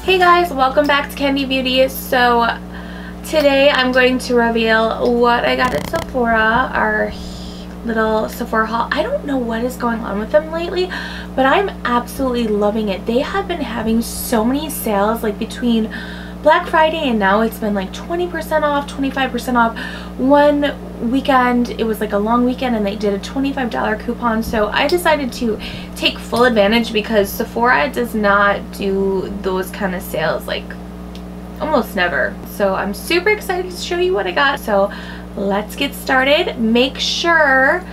Hey guys, welcome back to Kendi Beauty. So today I'm going to reveal what I got at Sephora, our little Sephora haul. I don't know what is going on with them lately, but I'm absolutely loving it. They have been having so many sales, like between Black Friday and now it's been like 20% off, 25% off. One weekend it was like a long weekend and they did a $25 coupon, so I decided to take full advantage because Sephora does not do those kind of sales, like almost never. So I'm super excited to show you what I got. So let's get started. Make sure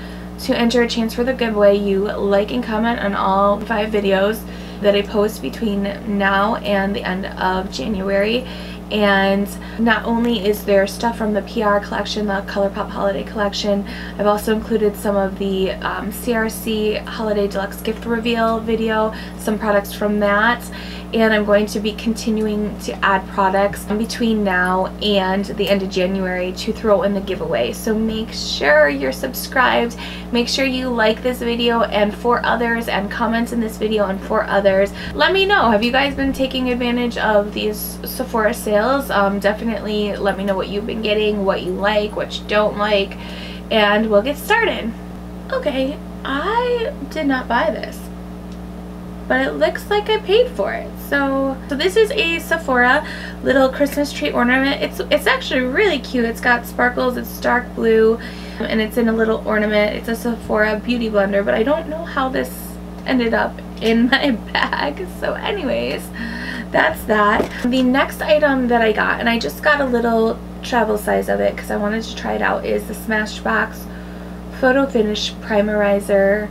to enter a chance for the giveaway. You like and comment on all 5 videos that I post between now and the end of January. And not only is there stuff from the PR collection, the ColourPop Holiday Collection, I've also included some of the CRC Holiday Deluxe Gift Reveal video, some products from that, and I'm going to be continuing to add products between now and the end of January to throw in the giveaway. So make sure you're subscribed, make sure you like this video and for others, and comment in this video and for others. Let me know, have you guys been taking advantage of these Sephora sales? Definitely let me know what you've been getting, what you like, what you don't like, and we'll get started. Okay, I did not buy this, but it looks like I paid for it. So this is a Sephora little Christmas tree ornament. It's actually really cute. It's got sparkles, it's dark blue, and it's in a little ornament. It's a Sephora beauty blender, but I don't know how this ended up in my bag. So anyways, that's that. The next item that I got, and I just got a little travel size of it because I wanted to try it out, is the Smashbox Photo Finish Primerizer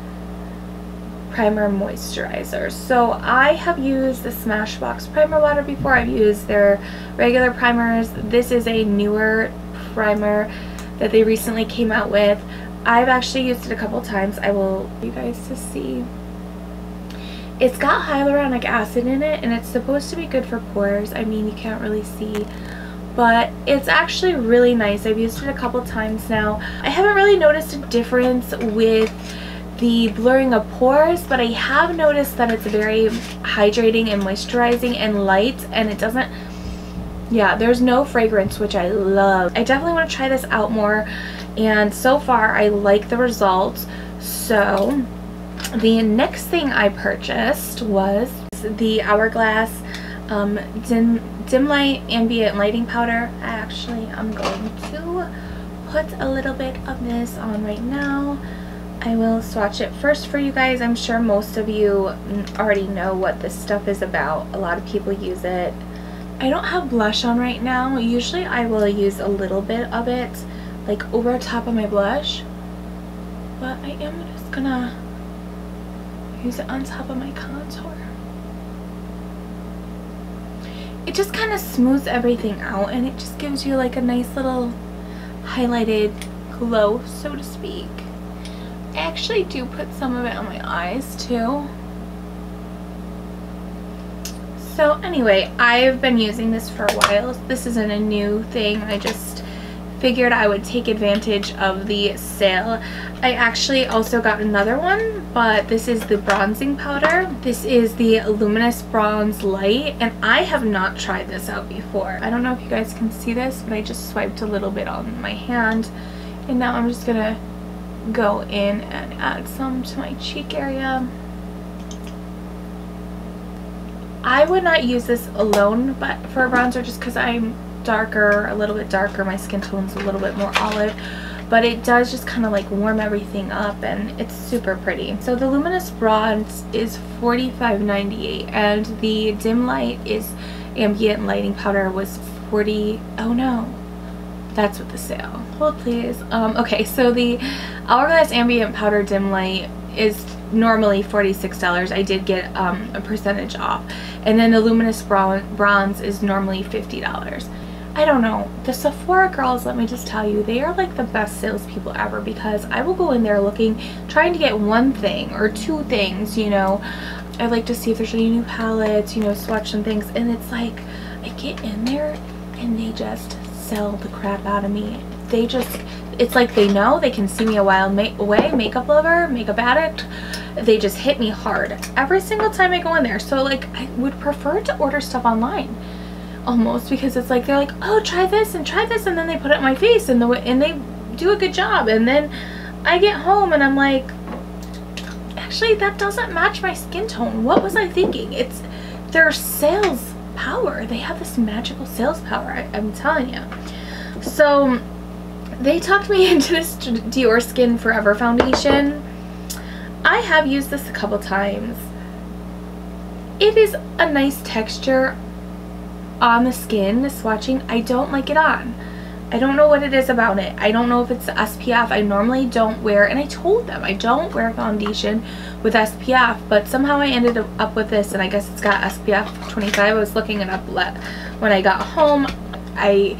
Primer Moisturizer. So I have used the Smashbox primer water before. I've used their regular primers. This is a newer primer that they recently came out with. I've actually used it a couple times. I will you guys to see. It's got hyaluronic acid in it and it's supposed to be good for pores. I mean, you can't really see, but it's actually really nice. I've used it a couple times now. I haven't really noticed a difference with the blurring of pores, but I have noticed that it's very hydrating and moisturizing and light, and it doesn't, yeah, there's no fragrance, which I love. I definitely want to try this out more, and so far I like the results. So the next thing I purchased was the Hourglass dim light ambient lighting powder. I'm going to put a little bit of this on right now. I will swatch it first for you guys. I'm sure most of you already know what this stuff is about. A lot of people use it. I don't have blush on right now. Usually I will use a little bit of it like over top of my blush, but I am just gonna use it on top of my contour. It just kind of smooths everything out and it just gives you like a nice little highlighted glow, so to speak. I actually do put some of it on my eyes too. So anyway, I've been using this for a while. This isn't a new thing. I just figured I would take advantage of the sale. I actually also got another one, but this is the bronzing powder. This is the Luminous Bronze Light, and I have not tried this out before. I don't know if you guys can see this, but I just swiped a little bit on my hand, and now I'm just gonna go in and add some to my cheek area. I would not use this alone but for a bronzer just because I'm darker, a little bit darker. My skin tone's a little bit more olive, but it does just kind of like warm everything up and it's super pretty. So the Luminous Bronze is $45.98 and the dim light is ambient lighting powder was $40. Oh no, that's with the sale. Hold please. Okay, so the Hourglass Ambient Powder Dim Light is normally $46. I did get a percentage off. And then the Luminous Bronze is normally $50. I don't know. The Sephora girls, let me just tell you, they are like the best salespeople ever because I will go in there trying to get one thing or two things, you know. I like to see if there's any new palettes, you know, swatch some things. And it's like, I get in there and they just sell the crap out of me. They just it's like they know, they can see me a while away, makeup lover, makeup addict. They just hit me hard every single time I go in there. So like I would prefer to order stuff online almost, because it's like they're like, oh, try this, and then they put it on my face, and they do a good job, and then I get home and I'm like, actually that doesn't match my skin tone. What was I thinking? It's their sales power. They have this magical sales power, I'm telling you. So they talked me into this Dior Skin Forever foundation. I have used this a couple times. It is a nice texture on the skin, the swatching. I don't like it on. I don't know what it is about it. I don't know if it's the SPF. I normally don't wear, and I told them I don't wear foundation with SPF, but somehow I ended up with this, and I guess it's got SPF 25. I was looking it up when I got home. I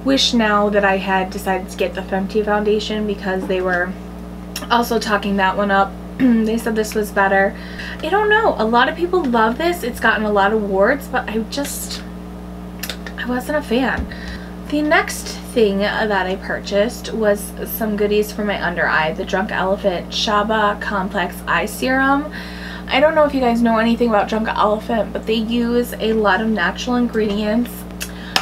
wish now that I had decided to get the Fenty foundation, because they were also talking that one up. They said this was better. I don't know. A lot of people love this. It's gotten a lot of awards, but I wasn't a fan. The next thing that I purchased was some goodies for my under eye, the Drunk Elephant Saba Complex Eye Serum. I don't know if you guys know anything about Drunk Elephant, but they use a lot of natural ingredients.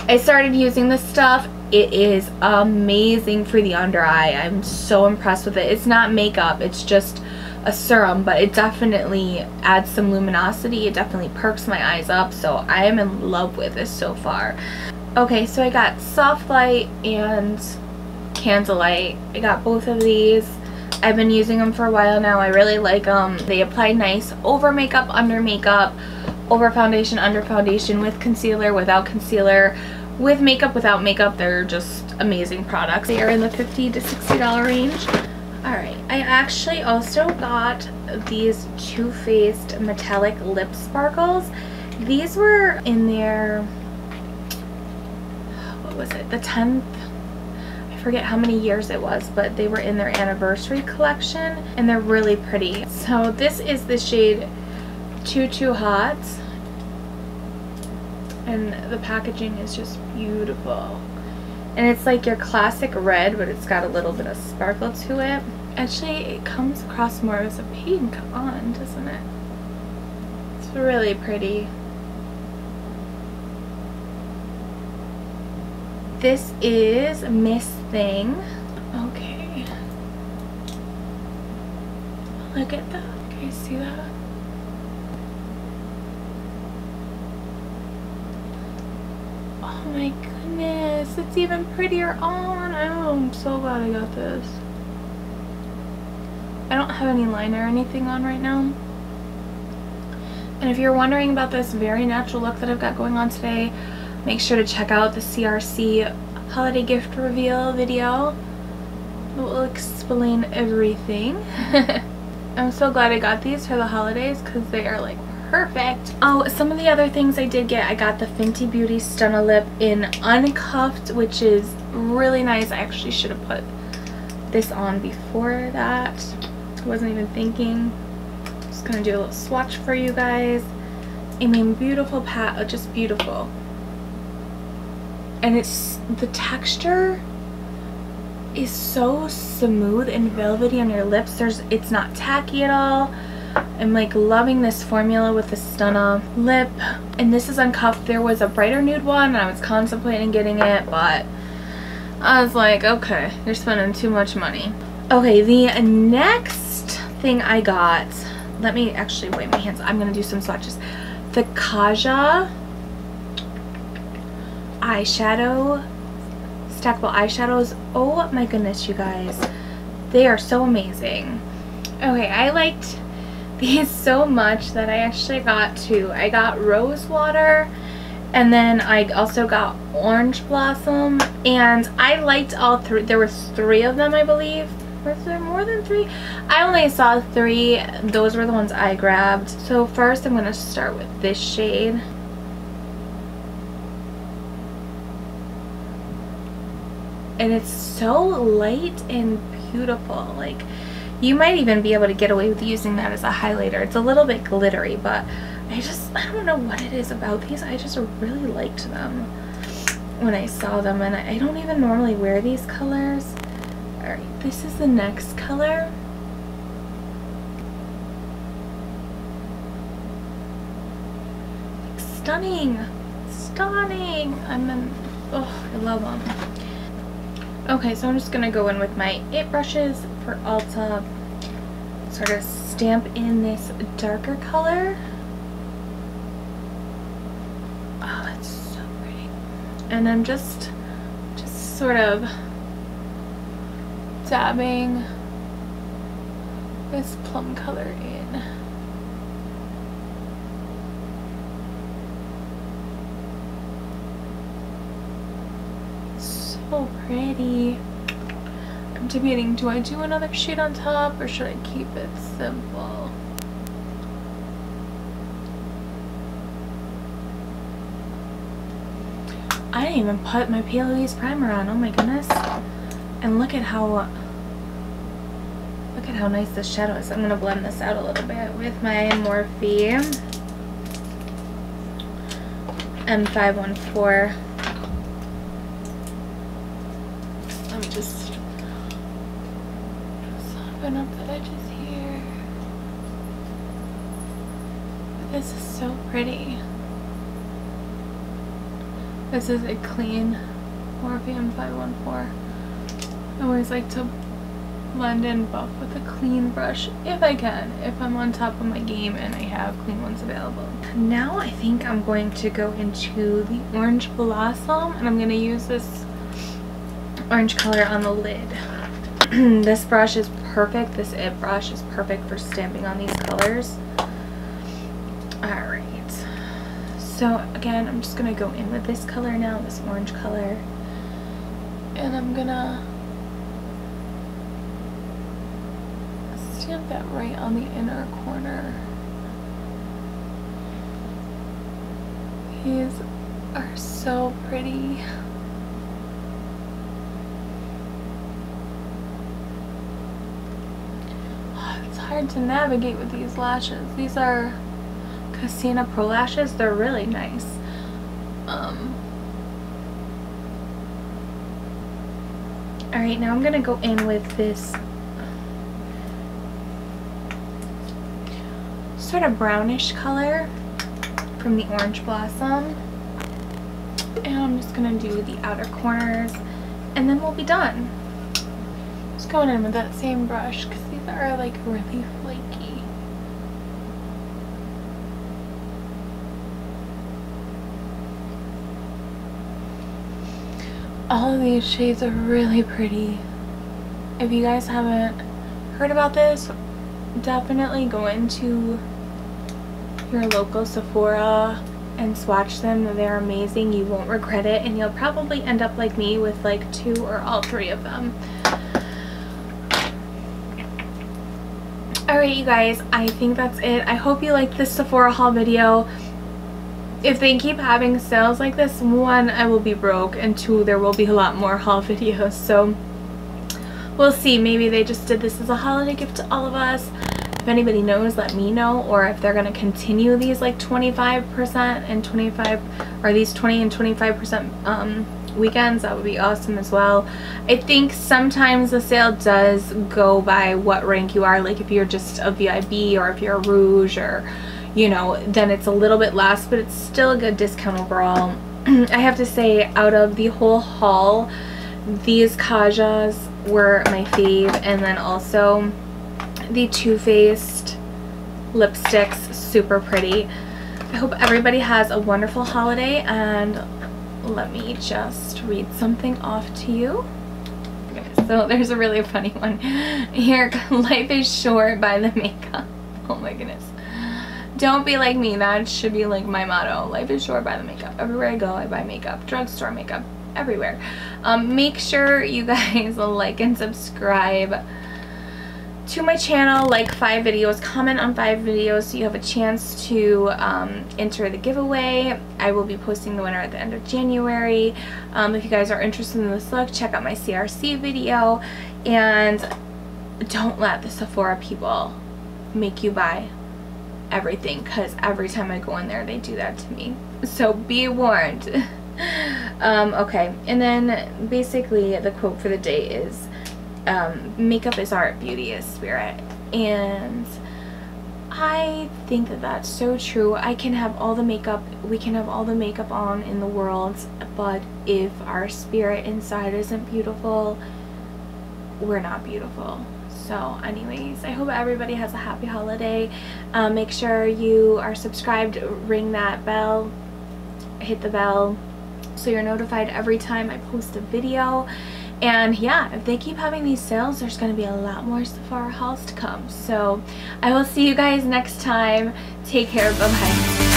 I started using this stuff. It is amazing for the under eye. I'm so impressed with it. It's not makeup, it's just a serum, but it definitely adds some luminosity. It definitely perks my eyes up, so I am in love with this so far. Okay, so I got Soft Light and Candlelight. I got both of these. I've been using them for a while now. I really like them. They apply nice over makeup, under makeup, over foundation, under foundation, with concealer, without concealer, with makeup, without makeup. They're just amazing products. They are in the $50 to $60 range. Alright, I actually also got these Too Faced metallic lip sparkles. These were in their, what was it, the 10th, I forget how many years it was, but they were in their anniversary collection, and they're really pretty. So this is the shade Too Hot, and the packaging is just beautiful. And it's like your classic red, but it's got a little bit of sparkle to it. Actually, it comes across more as a pink on, doesn't it? It's really pretty. This is Miss Thing. Okay. Look at that. Can you see that? Oh my goodness, it's even prettier on. Oh, I'm so glad I got this. I don't have any liner or anything on right now. And if you're wondering about this very natural look that I've got going on today, make sure to check out the CRC holiday gift reveal video. It will explain everything. I'm so glad I got these for the holidays because they are like perfect. Oh, some of the other things I did get, I got the Fenty Beauty Stunna Lip in Uncuffed, which is really nice. I actually should have put this on before that. I wasn't even thinking. Just gonna do a little swatch for you guys. I mean, beautiful just beautiful. And it's, the texture is so smooth and velvety on your lips. It's not tacky at all. I'm like loving this formula with the Stunna lip. And this is Uncuffed. There was a brighter nude one and I was contemplating getting it, but I was like, okay, you're spending too much money. Okay, the next thing I got, let me actually wipe my hands. I'm gonna do some swatches. The Kaja eyeshadow, stackable eyeshadows. Oh my goodness, you guys, they are so amazing. Okay, I liked these so much that I actually got two. I got Rose Water, and then I also got Orange Blossom, and I liked all three. There was three of them, I believe. Was there more than three? I only saw three. Those were the ones I grabbed. So first I'm going to start with this shade. And it's so light and beautiful. Like, you might even be able to get away with using that as a highlighter. It's a little bit glittery, but I don't know what it is about these. I just really liked them when I saw them, and I don't even normally wear these colors. Alright, this is the next color. Stunning! Stunning! Oh, I love them. Okay, so I'm just gonna go in with my IT brushes for Ulta. Sort of stamp in this darker color. Oh, that's so pretty. And I'm just sort of dabbing this plum color in. So pretty. I'm debating, do I do another shade on top or should I keep it simple? I didn't even put my Pale primer on, oh my goodness. And look at how nice this shadow is. I'm gonna blend this out a little bit with my Morphe M514. Let me just soften up the edges here. This is so pretty. This is a clean Morphe M514. I always like to blend in buff with a clean brush if I can, if I'm on top of my game and I have clean ones available. Now I think I'm going to go into the Orange Blossom, and I'm going to use this orange color on the lid. This brush is perfect. This IT brush is perfect for stamping on these colors. Alright. So again, I'm just going to go in with this color now, this orange color. And I'm going to stamp that right on the inner corner. These are so pretty. Oh, it's hard to navigate with these lashes. These are Kasina Pro Lashes. They're really nice. Alright, now I'm going to go in with this sort of brownish color from the Orange Blossom. And I'm just going to do the outer corners and then we'll be done. Just going in with that same brush because these are like really flaky. All of these shades are really pretty. If you guys haven't heard about this, definitely go into your local Sephora and swatch them. They're amazing. You won't regret it, and you'll probably end up like me with like 2 or all 3 of them. Alright you guys, I think that's it. I hope you liked this Sephora haul video. If they keep having sales like this, 1, I will be broke, and 2, there will be a lot more haul videos. So we'll see. Maybe they just did this as a holiday gift to all of us. If anybody knows, let me know. Or if they're going to continue these like 25% and 25, or these 20 and 25% weekends, that would be awesome as well. I think sometimes the sale does go by what rank you are. Like if you're just a VIB or if you're a Rouge, or you know, then it's a little bit less, but it's still a good discount overall. I have to say, out of the whole haul, these Kajas were my fave, and then also the Too Faced lipsticks, super pretty. I hope everybody has a wonderful holiday, and let me just read something off to you. Okay, so there's a really funny one here. Life is short by the makeup. Oh my goodness. Don't be like me. That should be like my motto. Life is short by the makeup. Everywhere I go, I buy makeup. Drugstore makeup. Everywhere. Make sure you guys like and subscribe to my channel. Like 5 videos. Comment on 5 videos so you have a chance to enter the giveaway. I will be posting the winner at the end of January. If you guys are interested in this look, check out my CRC video. And don't let the Sephora people make you buy everything, because every time I go in there they do that to me, so be warned. Okay, and then basically the quote for the day is, makeup is art, beauty is spirit. And I think that that's so true. I can have all the makeup, we can have all the makeup on in the world, but if our spirit inside isn't beautiful, we're not beautiful. So anyways, I hope everybody has a happy holiday. Make sure you are subscribed, ring that bell, hit the bell so you're notified every time I post a video. And yeah, if they keep having these sales, there's going to be a lot more Sephora hauls to come. So I will see you guys next time. Take care. Bye-bye.